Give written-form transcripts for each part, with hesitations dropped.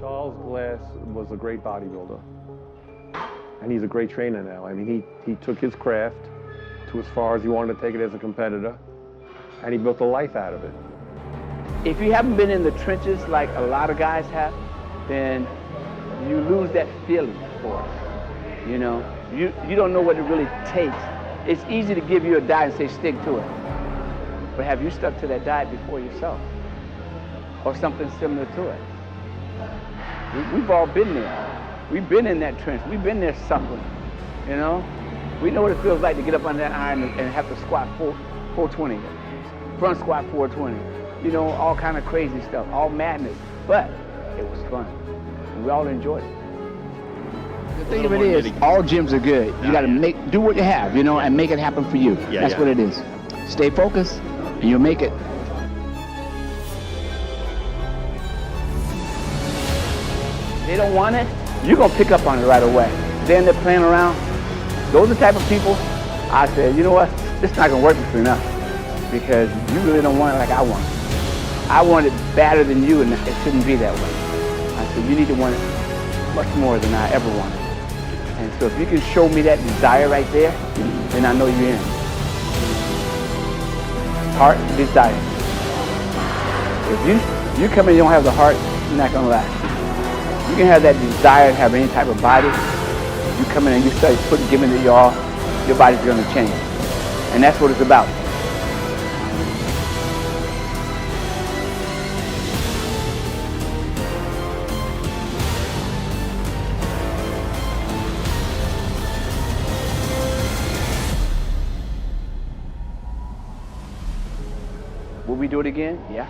Charles Glass was a great bodybuilder, and he's a great trainer now. I mean, he took his craft to as far as he wanted to take it as a competitor, and he built a life out of it. If you haven't been in the trenches like a lot of guys have, then you lose that feeling for it. You know, you don't know what it really takes. It's easy to give you a diet and say stick to it, but have you stuck to that diet before yourself, or something similar to it? We've all been there. We've been in that trench. We've been there suffering. You know, we know what it feels like to get up on that iron and have to squat 420, front squat 420. You know, all kind of crazy stuff, all madness. But it was fun. And we all enjoyed it. The thing of it is, all gyms are good. You got to do what you have, you know, and make it happen for you. That's what it is. Stay focused, and you'll make it. They don't want it, you're going to pick up on it right away. Then they're playing around. Those are the type of people, I said, you know what, this is not going to work between us, because you really don't want it like I want it. I want it better than you, and it shouldn't be that way. I said, you need to want it much more than I ever wanted. And so if you can show me that desire right there, then I know you're in. Heart, desire. If you come in and you don't have the heart, you're not going to last. You can have that desire to have any type of body. You come in and you start giving it your all, your body's going to change. And that's what it's about. Will we do it again? Yeah.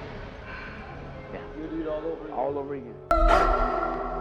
Yeah. We'll do it all over again. All over again.